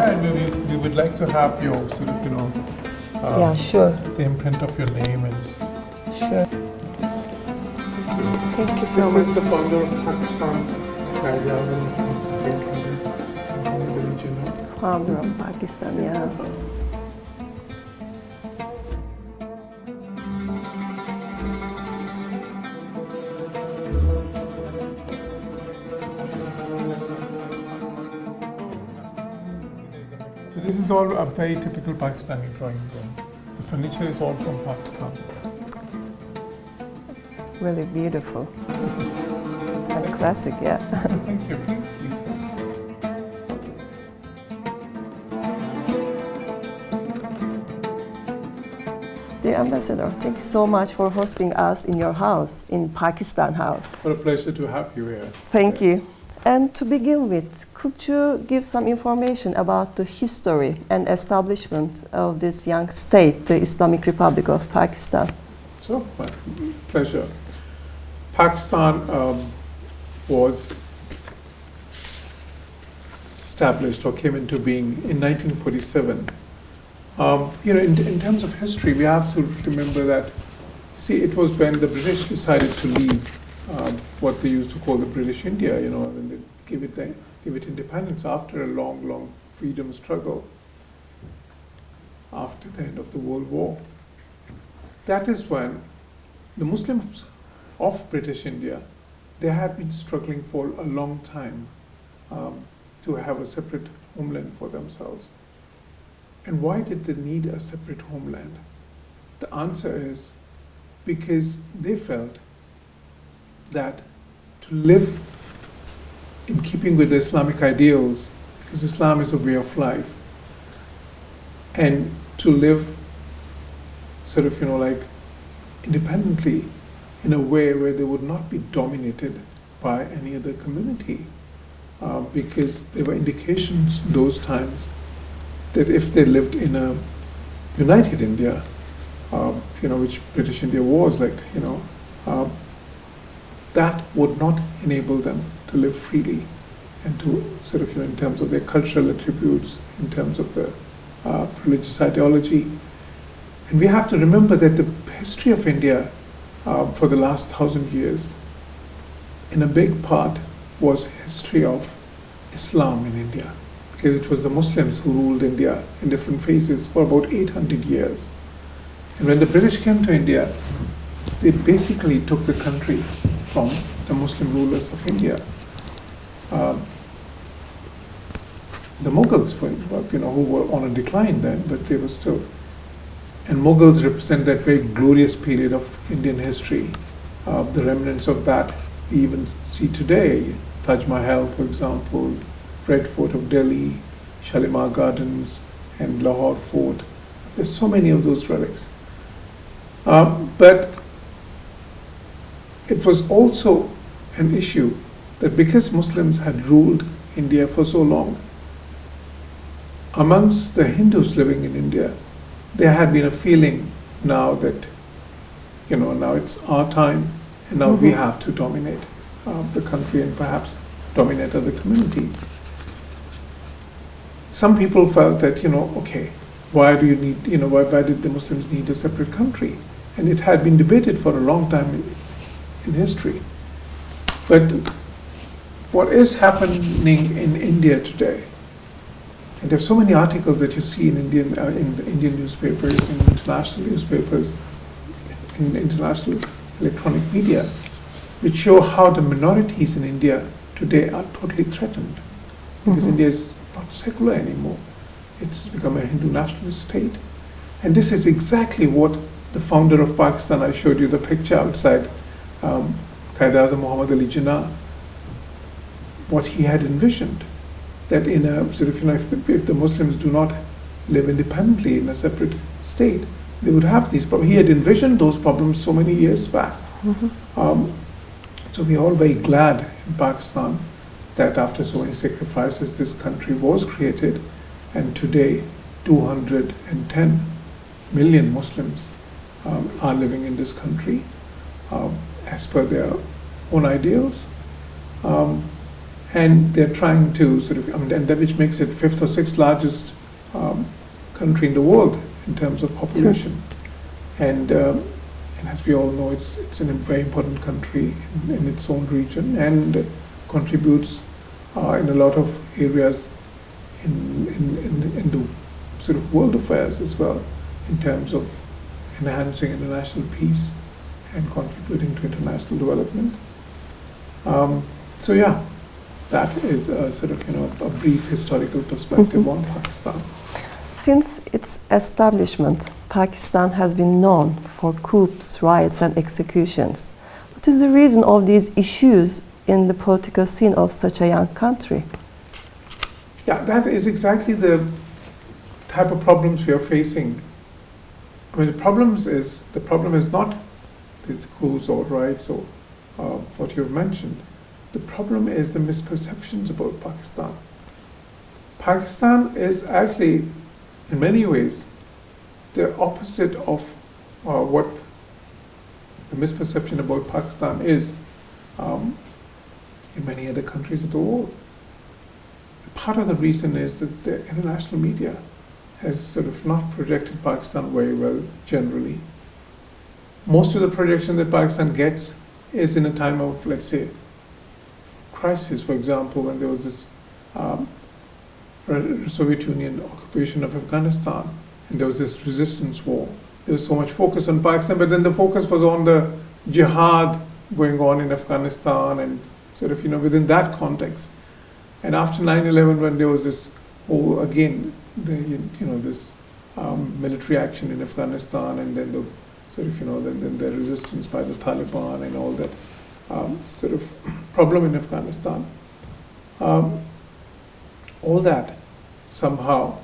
Yeah, and we would like to have your sort of, Yeah, sure. the imprint of your name and. Sure. Thank you so This much. is the founder of Pakistan, religion. Founder of Pakistan, yeah. This is all a very typical Pakistani drawing room. The furniture is all from Pakistan. It's really beautiful and classic, yeah. Thank you. Please. Dear Ambassador, thank you so much for hosting us in your house, in Pakistan House. What a pleasure to have you here. Thank you. And to begin with, could you give some information about the history and establishment of this young state, the Islamic Republic of Pakistan? So, my pleasure. Pakistan was established or came into being in 1947. In terms of history, we have to remember that, it was when the British decided to leave what they used to call the British India, when they give it independence after a long freedom struggle after the end of the World War. That is when the Muslims of British India, they had been struggling for a long time to have a separate homeland for themselves. And why did they need a separate homeland? The answer is because they felt that to live in keeping with the Islamic ideals, because Islam is a way of life, and to live sort of, independently in a way where they would not be dominated by any other community, because there were indications those times that if they lived in a united India, which British India was that would not enable them to live freely and to sort of, in terms of their cultural attributes, in terms of the religious ideology. And we have to remember that the history of India for the last 1,000 years, in a big part, was history of Islam in India, because it was the Muslims who ruled India in different phases for about 800 years. And when the British came to India, they basically took the country from the Muslim rulers of India. The Mughals, who were on a decline then, but they were still. And Mughals represent that very glorious period of Indian history. The remnants of that we even see today. Taj Mahal, for example, Red Fort of Delhi, Shalimar Gardens, and Lahore Fort. There's so many of those relics. But it was also an issue that because Muslims had ruled India for so long, amongst the Hindus living in India, there had been a feeling now that, now it's our time, and now we have to dominate the country and perhaps dominate other communities. Some people felt that, okay, why do you need, why did the Muslims need a separate country? And it had been debated for a long time in history. But what is happening in India today, and there's so many articles that you see in Indian newspapers, in international newspapers, in international electronic media, which show how the minorities in India today are totally threatened, because India is not secular anymore. It's become a Hindu nationalist state. And this is exactly what the founder of Pakistan, I showed you the picture outside, Quaid-e-Azam Muhammad Ali Jinnah, what he had envisioned, that in a sort of, if the Muslims do not live independently in a separate state, they would have these problems. He had envisioned those problems so many years back. So we are all very glad in Pakistan that after so many sacrifices, this country was created, and today 210 million Muslims are living in this country as per their own ideals. and they're trying to sort of, and that which makes it fifth or sixth largest country in the world in terms of population. And as we all know, it's a very important country in its own region, and contributes in a lot of areas in the sort of world affairs as well, in terms of enhancing international peace and contributing to international development. So yeah, that is a sort of a brief historical perspective on Pakistan. Since its establishment, Pakistan has been known for coups, riots, and executions. What is the reason of these issues in the political scene of such a young country? Yeah, that is exactly the type of problems we are facing. I mean, the problem is not these coups or riots or what you've mentioned. The problem is the misperceptions about Pakistan. Pakistan is actually, in many ways, the opposite of what the misperception about Pakistan is in many other countries of the world. Part of the reason is that the international media has sort of not projected Pakistan very well generally. Most of the projection that Pakistan gets is in a time of, let's say, crisis. For example, when there was this Soviet Union occupation of Afghanistan, and there was this resistance war. There was so much focus on Pakistan, but then the focus was on the jihad going on in Afghanistan, and sort of, within that context. And after 9/11, when there was this whole, again, this military action in Afghanistan, and then the sort of, then the resistance by the Taliban and all that sort of problem in Afghanistan, all that somehow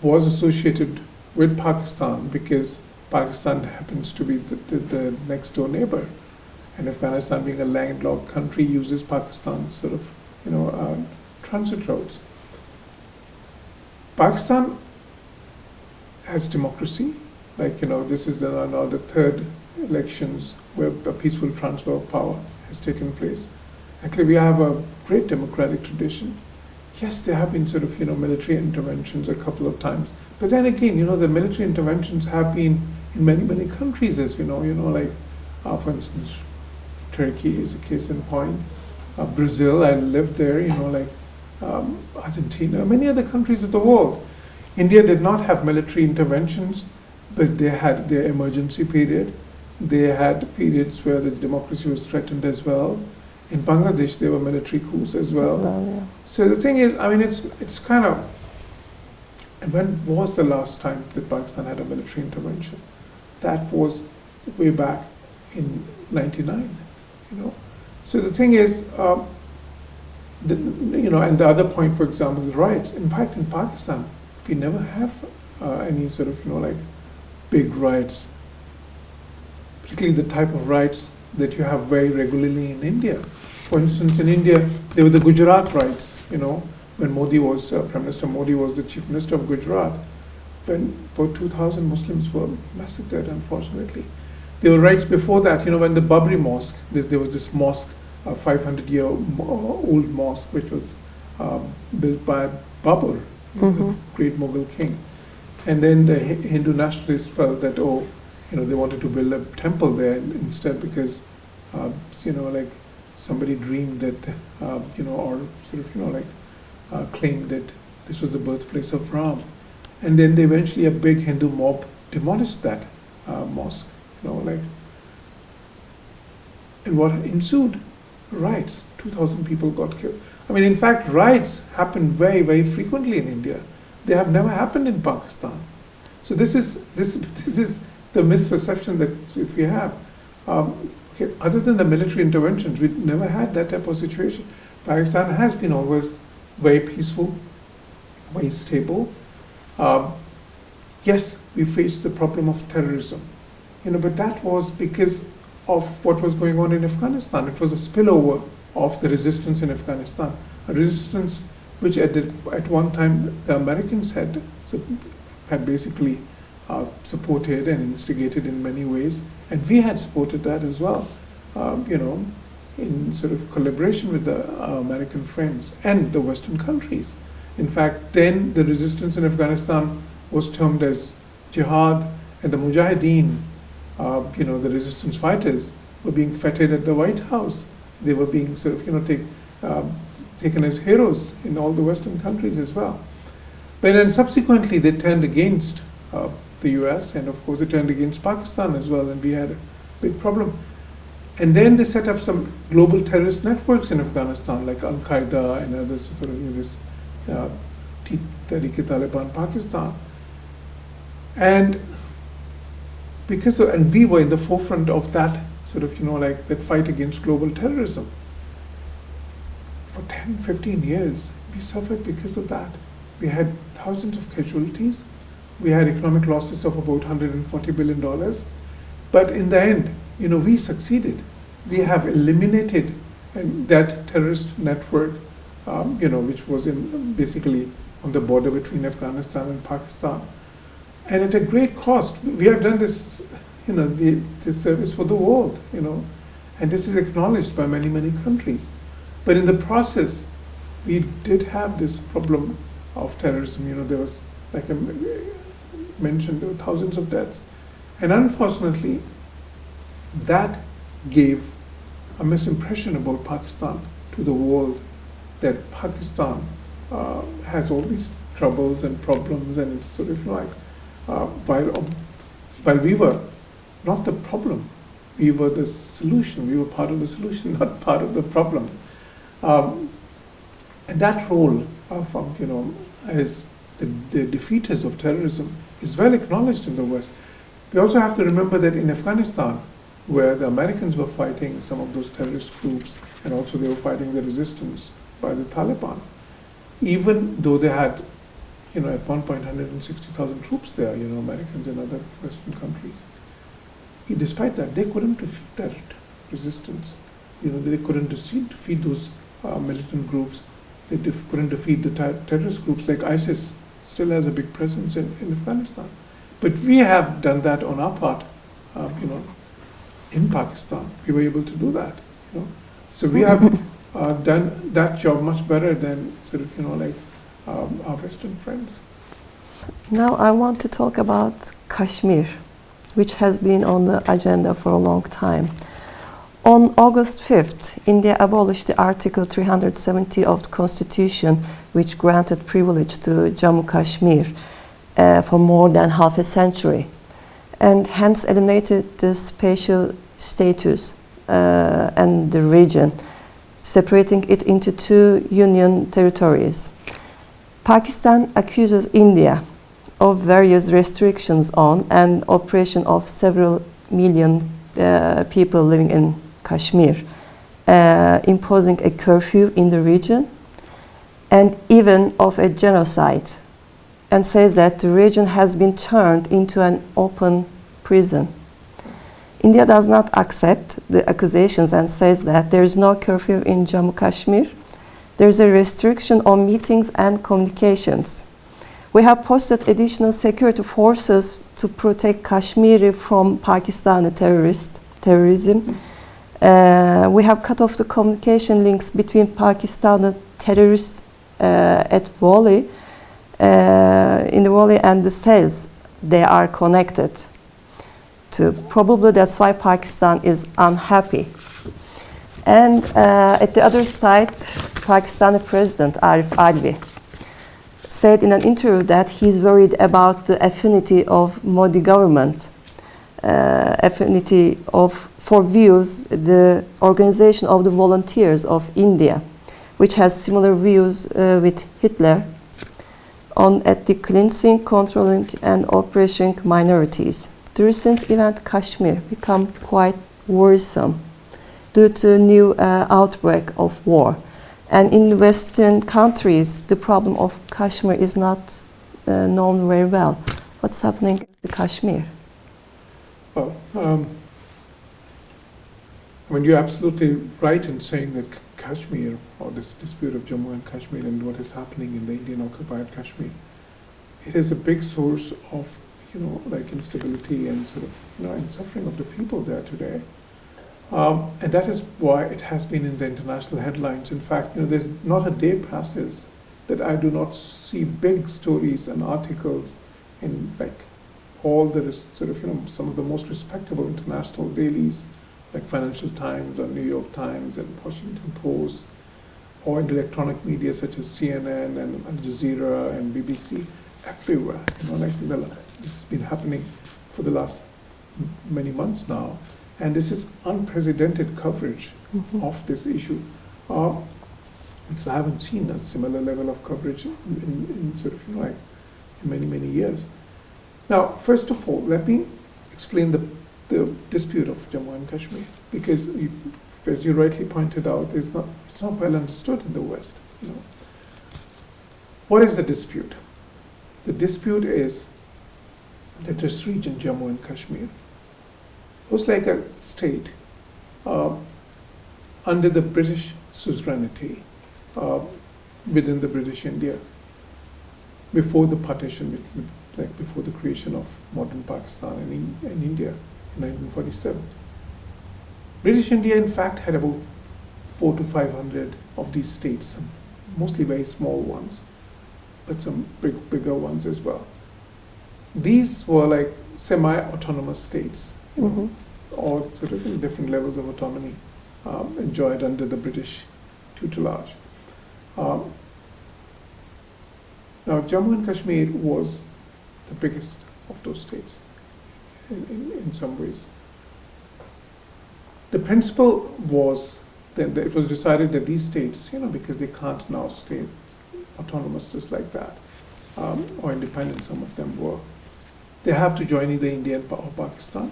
was associated with Pakistan because Pakistan happens to be the next door neighbor, and Afghanistan, being a landlocked country, uses Pakistan's sort of transit routes. Pakistan has democracy, this is now the third elections where a peaceful transfer of power has taken place. Actually, we have a great democratic tradition. Yes, there have been sort of military interventions a couple of times, but then again, the military interventions have been in many countries, as we know. For instance, Turkey is a case in point. Brazil, I lived there. Argentina, many other countries of the world. India did not have military interventions, but they had their emergency period. They had periods where the democracy was threatened as well. In Bangladesh, there were military coups as well. Yeah. So the thing is, it's kind of, and when was the last time that Pakistan had a military intervention? That was way back in '99, So the thing is, and the other point, for example, the riots. In fact, in Pakistan, we never have any sort of, big riots, particularly the type of riots that you have very regularly in India. For instance, in India, there were the Gujarat riots, when Modi was, Prime Minister Modi was the Chief Minister of Gujarat, when about 2,000 Muslims were massacred, unfortunately. There were riots before that, when the Babri Mosque, there was this mosque, a 500-year-old mosque, which was built by Babur, the great Mughal king. And then the Hindu nationalists felt that, they wanted to build a temple there instead because, somebody dreamed that, or sort of, claimed that this was the birthplace of Ram. And then eventually a big Hindu mob demolished that mosque, and what ensued? Riots. 2,000 people got killed. In fact, riots happen very, very frequently in India. They have never happened in Pakistan. So this is the misperception that we have. Other than the military interventions, we never had that type of situation. Pakistan has been always very peaceful, very stable. Yes, we faced the problem of terrorism, but that was because of what was going on in Afghanistan. It was a spillover of the resistance in Afghanistan, a resistance which at one time the Americans had basically supported and instigated in many ways, and we had supported that as well. in sort of collaboration with our American friends and the Western countries. In fact, then the resistance in Afghanistan was termed as jihad, and the mujahideen, the resistance fighters, were being feted at the White House. They were being sort of, taken as heroes in all the Western countries as well. But then subsequently they turned against the US, and of course they turned against Pakistan as well, and we had a big problem. And then they set up some global terrorist networks in Afghanistan, like Al-Qaeda and others, sort of, this Tehrik-e-Taliban Pakistan. And and we were in the forefront of that sort of, that fight against global terrorism. For 10, 15 years, we suffered because of that. We had thousands of casualties. We had economic losses of about $140 billion. But in the end, we succeeded. We have eliminated that terrorist network, which was basically on the border between Afghanistan and Pakistan. And at a great cost. We have done this, this service for the world, and this is acknowledged by many, many countries. But in the process, we did have this problem of terrorism. There was, like I mentioned, there were thousands of deaths. And unfortunately, that gave a misimpression about Pakistan to the world, that Pakistan has all these troubles and problems, and it's sort of while we were not the problem, we were the solution. We were part of the solution, not part of the problem. And that role of, as the defeaters of terrorism is well acknowledged in the West. We also have to remember that in Afghanistan, where the Americans were fighting some of those terrorist groups, and also they were fighting the resistance by the Taliban, even though they had, at one point 160,000 troops there, Americans and other Western countries. Despite that, they couldn't defeat that resistance. They couldn't defeat those militant groups. They couldn't defeat the terrorist groups like ISIS. Still has a big presence in Afghanistan. But we have done that on our part, in Pakistan. We were able to do that. So we have done that job much better than sort of, our Western friends. Now I want to talk about Kashmir, which has been on the agenda for a long time. On August 5th, India abolished the Article 370 of the Constitution, which granted privilege to Jammu Kashmir for more than half a century, and hence eliminated the special status and the region, separating it into two union territories. Pakistan accuses India of various restrictions on and oppression of several million people living in Kashmir, imposing a curfew in the region, and even of a genocide, and says that the region has been turned into an open prison. India does not accept the accusations and says that there is no curfew in Jammu Kashmir. There is a restriction on meetings and communications. We have posted additional security forces to protect Kashmiri from Pakistani terrorism. We have cut off the communication links between Pakistani terrorists at Wali, in the Wali, and the cells they are connected to. Probably that's why Pakistan is unhappy. And at the other side, Pakistani President Arif Alvi said in an interview that he's worried about the affinity of Modi government, for views, the Organization of the Volunteers of India, which has similar views with Hitler on ethnic cleansing, controlling and oppressing minorities. The recent event Kashmir become quite worrisome due to new outbreak of war. And in Western countries, the problem of Kashmir is not known very well. What's happening in Kashmir? Well, you're absolutely right in saying that Kashmir, or this dispute of Jammu and Kashmir and what is happening in the Indian occupied Kashmir, it is a big source of, instability and sort of, and suffering of the people there today. And that is why it has been in the international headlines. In fact, there's not a day passes that I do not see big stories and articles in like all the sort of some of the most respectable international dailies, like Financial Times or New York Times and Washington Post, or in electronic media such as CNN and Al Jazeera and BBC, everywhere. This has been happening for the last many months now, and this is unprecedented coverage of this issue, because I haven't seen a similar level of coverage in sort of in many years. Now, first of all, let me explain the dispute of Jammu and Kashmir, because as you rightly pointed out, it's not well understood in the West. What is the dispute? The dispute is that this region, Jammu and Kashmir, was like a state under the British suzerainty within the British India before the partition, like before the creation of modern Pakistan and India in 1947. British India, in fact, had about 400 to 500 of these states, some mostly very small ones, but some bigger ones as well. These were like semi-autonomous states, all sort of in different levels of autonomy, enjoyed under the British tutelage. Now, Jammu and Kashmir was the biggest of those states in some ways. The principle was that it was decided that these states, because they can't now stay autonomous just like that, or independent, some of them were, they have to join either India or Pakistan.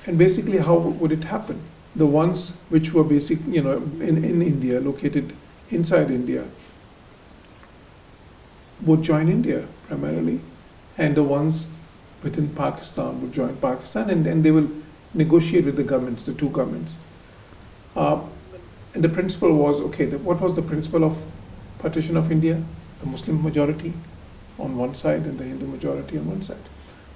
And basically, how would it happen? The ones which were in India, located inside India, would join India primarily, and the ones within Pakistan would join Pakistan, and then they will negotiate with the governments, the two governments. And the principle was, what was the principle of partition of India? The Muslim majority on one side and the Hindu majority on one side.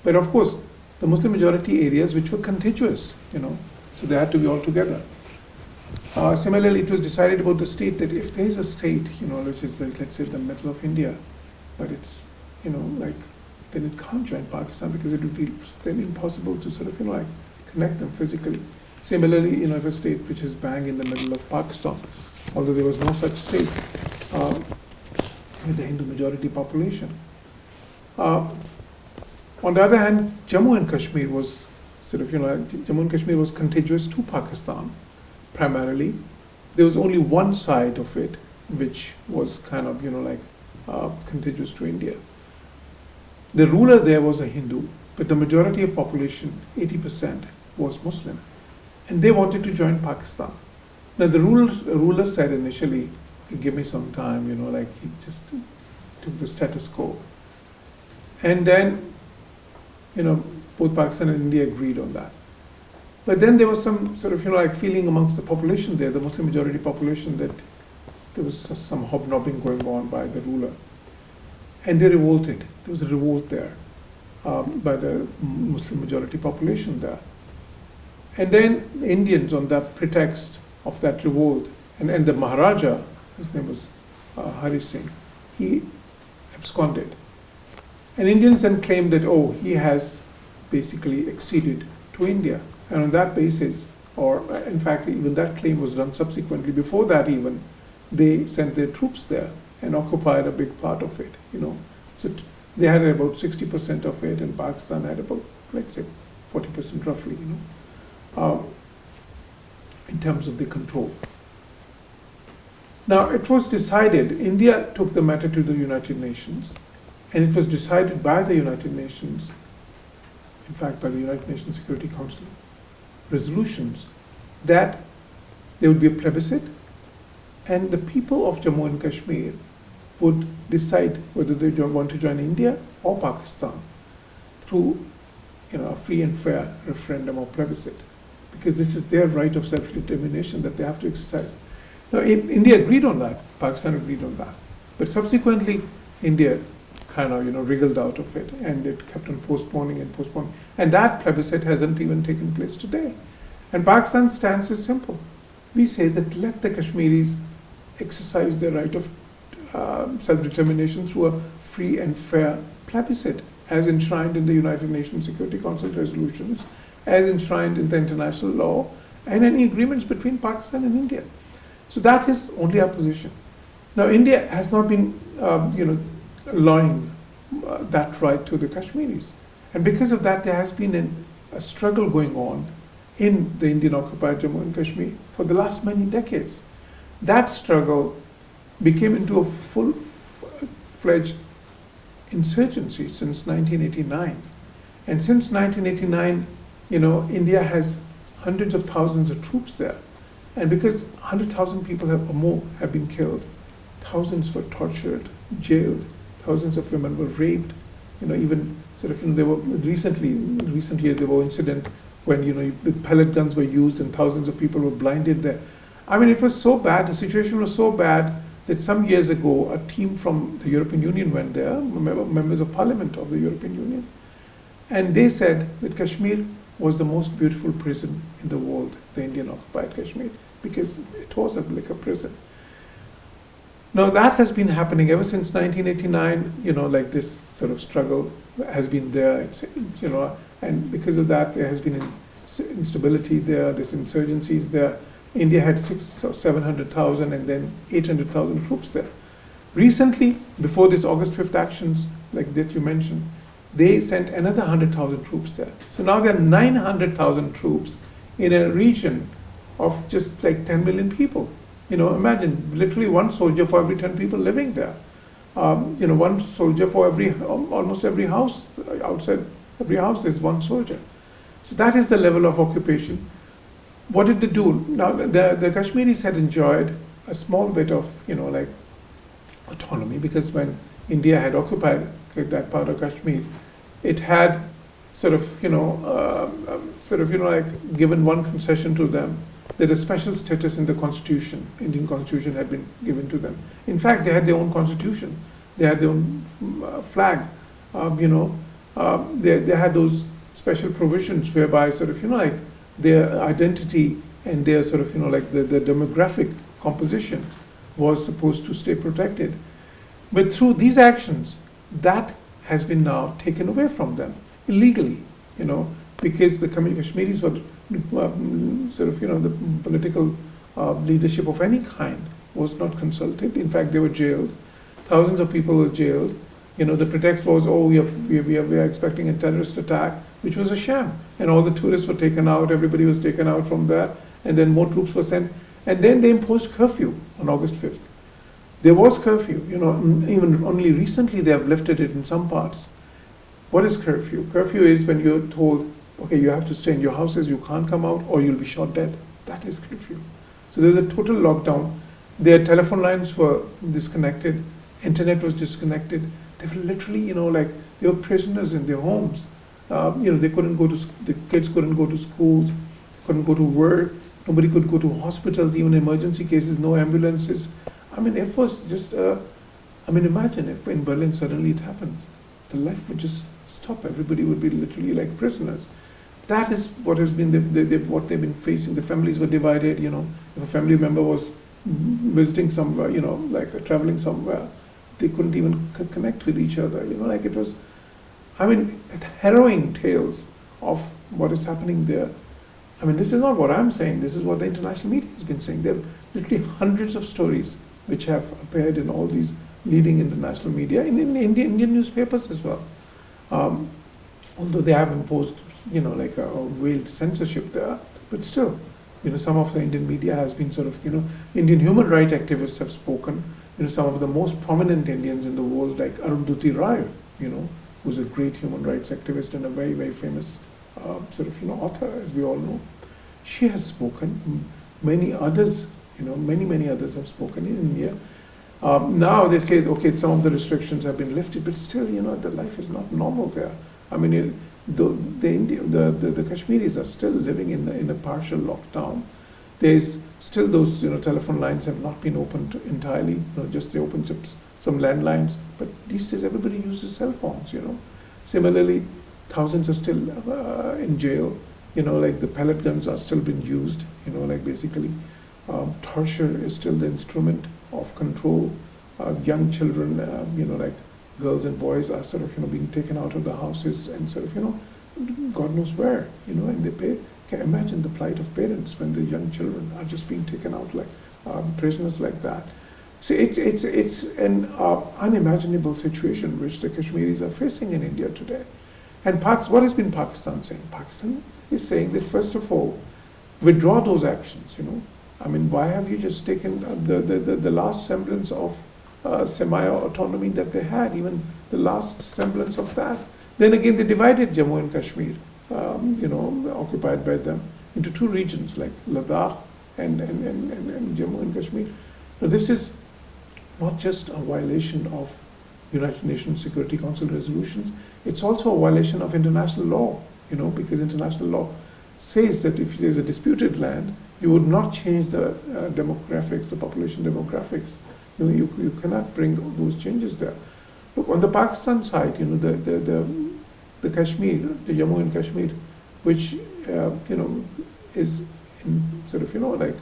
But of course, the Muslim majority areas which were contiguous, so they had to be all together. Similarly, it was decided about the state that if there is a state, which is like, let's say, the middle of India, but it's, then it can't join Pakistan because it would be then impossible to sort of, connect them physically. Similarly, if a state which is bang in the middle of Pakistan, although there was no such state with the Hindu majority population. On the other hand, Jammu and Kashmir was Jammu and Kashmir was contiguous to Pakistan primarily. There was only one side of it which was kind of contiguous to India. The ruler there was a Hindu, but the majority of population, 80%, was Muslim, and they wanted to join Pakistan. Now the ruler said initially, give me some time, he just took the status quo. And then, both Pakistan and India agreed on that. But then there was some sort of, feeling amongst the population there, the Muslim majority population, that there was some hobnobbing going on by the ruler. And they revolted. There was a revolt there by the Muslim majority population there. And then the Indians, on that pretext of that revolt, and the Maharaja, his name was Hari Singh, he absconded. And Indians then claimed that, he has basically acceded to India. And on that basis, or in fact, even that claim was done subsequently. Before that even, they sent their troops there and occupied a big part of it, So they had about 60% of it, and Pakistan had about, let's say, 40% roughly, in terms of the control. Now, it was decided, India took the matter to the United Nations, and it was decided by the United Nations, in fact, by the United Nations Security Council resolutions, that there would be a plebiscite, and the people of Jammu and Kashmir would decide whether they want to join India or Pakistan through a free and fair referendum or plebiscite, because this is their right of self-determination that they have to exercise. Now, India agreed on that, Pakistan agreed on that, but subsequently India kind of wriggled out of it, and it kept on postponing and postponing, and that plebiscite hasn't even taken place today. And Pakistan's stance is simple. We say that let the Kashmiris exercise their right of self-determination through a free and fair plebiscite, as enshrined in the United Nations Security Council resolutions, as enshrined in the international law, and any agreements between Pakistan and India. So that is only our position. Now, India has not been, allowing that right to the Kashmiris. And because of that, there has been a struggle going on in the Indian-occupied Jammu and Kashmir for the last many decades. That struggle became into a full-fledged insurgency since 1989. And since 1989, India has hundreds of thousands of troops there. And because 100,000 people or more have been killed, thousands were tortured, jailed, thousands of women were raped. Even there were in recent years there were incidents when the pellet guns were used and thousands of people were blinded there. I mean, it was so bad. The situation was so bad that some years ago a team from the European Union went there, members of Parliament of the European Union, and they said that Kashmir was the most beautiful prison in the world, the Indian-occupied Kashmir, because it was like a prison. Now that has been happening ever since 1989. Like this sort of struggle has been there. And because of that, there has been instability there. This insurgencies there. India had 600,000 or 700,000, and then 800,000 troops there. Recently, before this August 5th actions, like that you mentioned, they sent another 100,000 troops there. So now there are 900,000 troops in a region of just like 10 million people. Imagine literally one soldier for every 10 people living there. One soldier for almost every house. Outside every house there's one soldier. So that is the level of occupation. What did they do? Now the Kashmiris had enjoyed a small bit of autonomy, because when India had occupied that part of Kashmir, it had given one concession to them, that a special status in the constitution, Indian constitution, had been given to them. In fact, they had their own constitution. They had their own flag. They had those special provisions whereby their identity and their the demographic composition was supposed to stay protected. But through these actions, that has been now taken away from them illegally, because the Kashmiris were the political leadership of any kind was not consulted. In fact, they were jailed. Thousands of people were jailed. The pretext was, we are expecting a terrorist attack, which was a sham. And all the tourists were taken out. Everybody was taken out from there. And then more troops were sent. And then they imposed curfew on August 5th. There was curfew. Even only recently they have lifted it in some parts. What is curfew? Curfew is when you're told, okay, you have to stay in your houses, you can't come out, or you'll be shot dead. That is curfew. So there's a total lockdown. Their telephone lines were disconnected, internet was disconnected. They were literally, they were prisoners in their homes. They couldn't go to, the kids couldn't go to schools, couldn't go to work, nobody could go to hospitals, even emergency cases, no ambulances. I mean, it was just, imagine if in Berlin suddenly it happens. The life would just stop. Everybody would be literally like prisoners. That is what has been what they've been facing. The families were divided. If a family member was visiting somewhere, traveling somewhere, they couldn't even connect with each other. It was, harrowing tales of what is happening there. This is not what I'm saying. This is what the international media has been saying. There are literally hundreds of stories which have appeared in all these leading international media, in Indian newspapers as well. Although they have imposed, a veiled censorship there, but still, some of the Indian media has been Indian human rights activists have spoken. Some of the most prominent Indians in the world, like Arundhati Roy, who's a great human rights activist and a very, very famous author, as we all know. She has spoken. Many others, many others have spoken in India. Now they say, okay, some of the restrictions have been lifted, but still, the life is not normal there. The Kashmiris are still living in a partial lockdown. There's still those, telephone lines have not been opened entirely. Just they opened some landlines, but these days everybody uses cell phones. Similarly, thousands are still in jail. like the pellet guns are still being used, like basically torture is still the instrument of control. Young children, like girls and boys are sort of, being taken out of the houses and sort of, God knows where, and can imagine the plight of parents when the young children are just being taken out like prisoners like that. So it's an unimaginable situation which the Kashmiris are facing in India today. And what has been Pakistan saying? Pakistan is saying that first of all, withdraw those actions. I mean, why have you just taken the last semblance of semi-autonomy that they had, even the last semblance of that? Then again, they divided Jammu and Kashmir, occupied by them, into two regions like Ladakh and Jammu and Kashmir. Now, this is not just a violation of United Nations Security Council resolutions, it's also a violation of international law, because international law says that if there's a disputed land, you would not change the demographics, the population demographics. You cannot bring those changes there. Look, on the Pakistan side, the Kashmir, the Jammu and Kashmir, which, is in sort of, like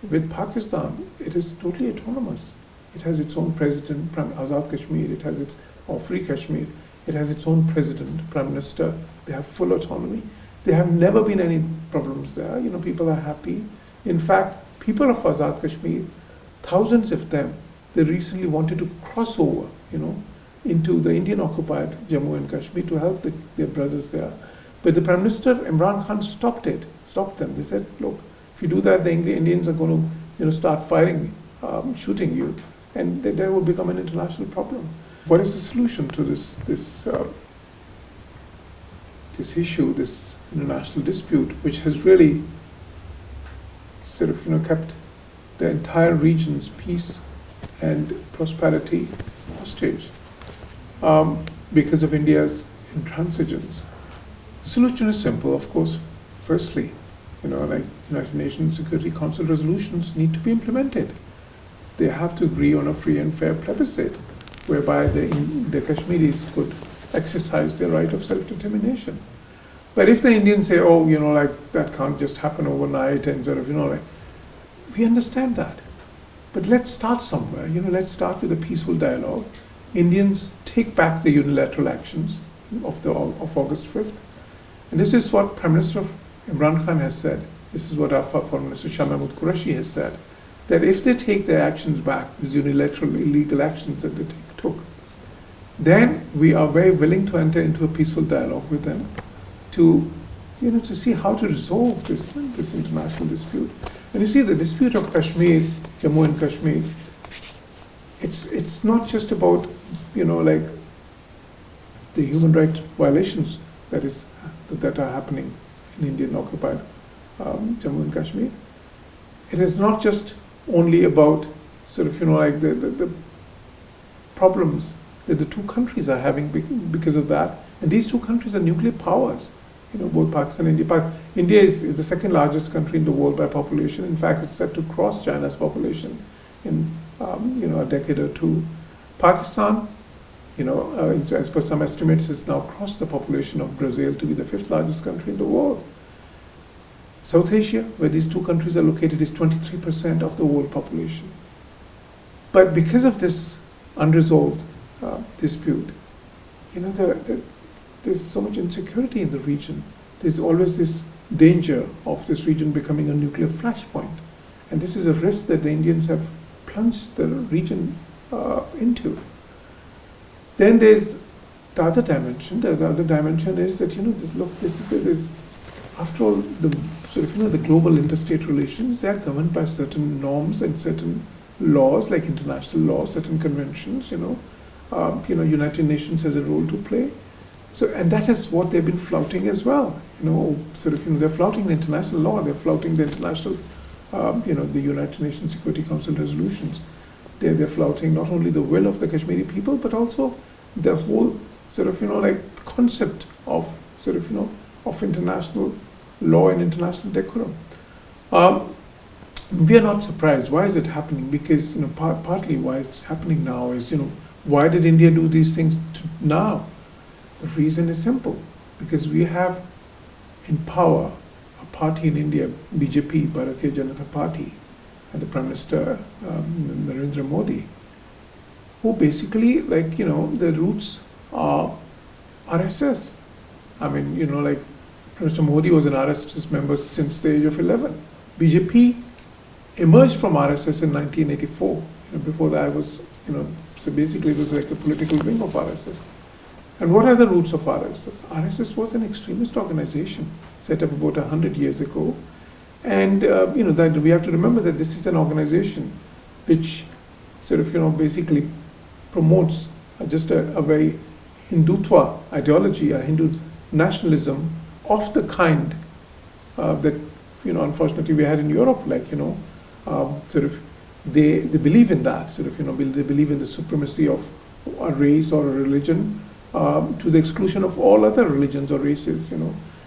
with Pakistan, it is totally autonomous. It has its own president, Azad Kashmir, it has its, or Free Kashmir, it has its own president, prime minister, they have full autonomy. There have never been any problems there, people are happy. In fact, people of Azad Kashmir, thousands of them, they recently wanted to cross over, into the Indian-occupied Jammu and Kashmir to help their brothers there. But the Prime Minister, Imran Khan, stopped them. They said, look, if you do that, the Indians are going to, start firing, shooting you, and there will become an international problem. What is the solution to this issue, this international dispute, which has really sort of, kept the entire region's peace and prosperity hostage because of India's intransigence? The solution is simple, of course. Firstly, like United Nations Security Council resolutions need to be implemented. They have to agree on a free and fair plebiscite, whereby the Kashmiris could exercise their right of self-determination. But if the Indians say, oh, like that can't just happen overnight, and sort of, like, we understand that. But let's start somewhere. Let's start with a peaceful dialogue. Indians take back the unilateral actions of August 5th. And this is what Prime Minister Imran Khan has said. This is what our Foreign Minister Shah Mahmood Qureshi has said. That if they take their actions back, these unilateral illegal actions that they took, then we are very willing to enter into a peaceful dialogue with them to see how to resolve this international dispute. And you see, the dispute of Kashmir, Jammu and Kashmir, it's not just about, like the human rights violations that are happening in Indian-occupied Jammu and Kashmir. It is not just only about sort of, like the problems that the two countries are having because of that. And these two countries are nuclear powers, both Pakistan and India. India is the second largest country in the world by population. In fact, it's set to cross China's population in, a decade or two. Pakistan, as per some estimates, has now crossed the population of Brazil to be the fifth largest country in the world. South Asia, where these two countries are located, is 23% of the world population. But because of this unresolved dispute, there's so much insecurity in the region. There's always this danger of this region becoming a nuclear flashpoint. And this is a risk that the Indians have plunged the region into. Then there's the other dimension. The other dimension is that, this after all, the sort of, the global interstate relations, they are governed by certain norms and certain laws, like international law, certain conventions, United Nations has a role to play. So, and that is what they've been flouting as well. They're flouting the international law, they're flouting the international, the United Nations Security Council resolutions. They're flouting not only the will of the Kashmiri people, but also the whole sort of, like concept of sort of, of international law and international decorum. We are not surprised. Why is it happening? Because, partly why it's happening now is, why did India do these things now? The reason is simple. Because we have in power a party in India, BJP, Bharatiya Janata Party, and the Prime Minister Narendra Modi, who basically, like, the roots are RSS. I mean, like Mr. Modi was an RSS member since the age of 11. BJP emerged from RSS in 1984. Before that, I was, so basically it was like a political wing of RSS. And what are the roots of RSS? RSS was an extremist organization set up about 100 years ago. And, that we have to remember that this is an organization which sort of, basically promotes just a very Hindutva ideology, a Hindu nationalism of the kind that, unfortunately we had in Europe, like, they believe in that, they believe in the supremacy of a race or a religion to the exclusion of all other religions or races,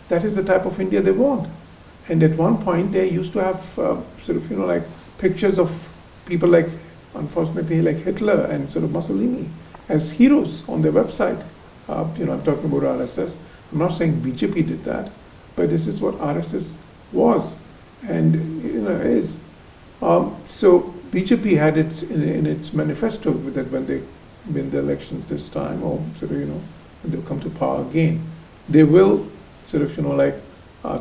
That is the type of India they want. And at one point they used to have like pictures of people like, unfortunately, like Hitler and Mussolini as heroes on their website. I'm talking about RSS. I'm not saying BJP did that, but this is what RSS was and is. So BJP had it in its manifesto that when they win the elections this time, or when they come to power again, they will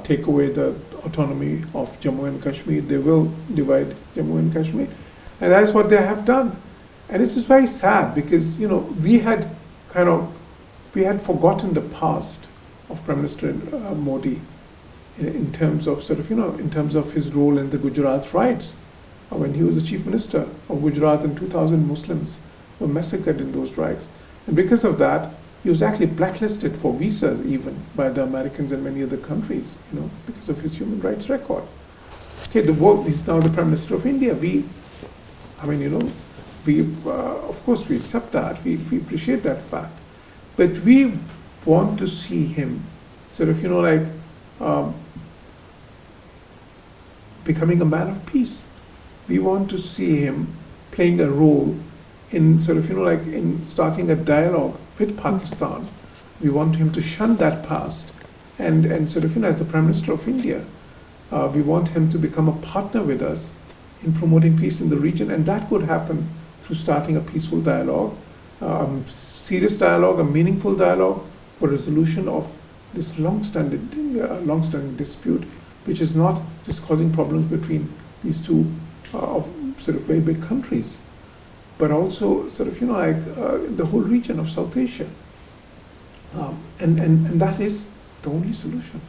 take away the autonomy of Jammu and Kashmir. They will divide Jammu and Kashmir, and that's what they have done. And it is very sad because we had forgotten the past of Prime Minister Modi in terms of in terms of his role in the Gujarat riots. When he was the Chief Minister of Gujarat, and 2,000 Muslims were massacred in those riots. And because of that, he was actually blacklisted for visa even by the Americans and many other countries, because of his human rights record. Okay, he's now the Prime Minister of India. Of course we accept that, we appreciate that fact. But we want to see him becoming a man of peace. We want to see him playing a role in in starting a dialogue with Pakistan. We want him to shun that past and as the Prime Minister of India, we want him to become a partner with us in promoting peace in the region, and that could happen through starting a peaceful dialogue, serious dialogue, a meaningful dialogue for resolution of this long-standing dispute, which is not just causing problems between these two very big countries, but also the whole region of South Asia. And that is the only solution.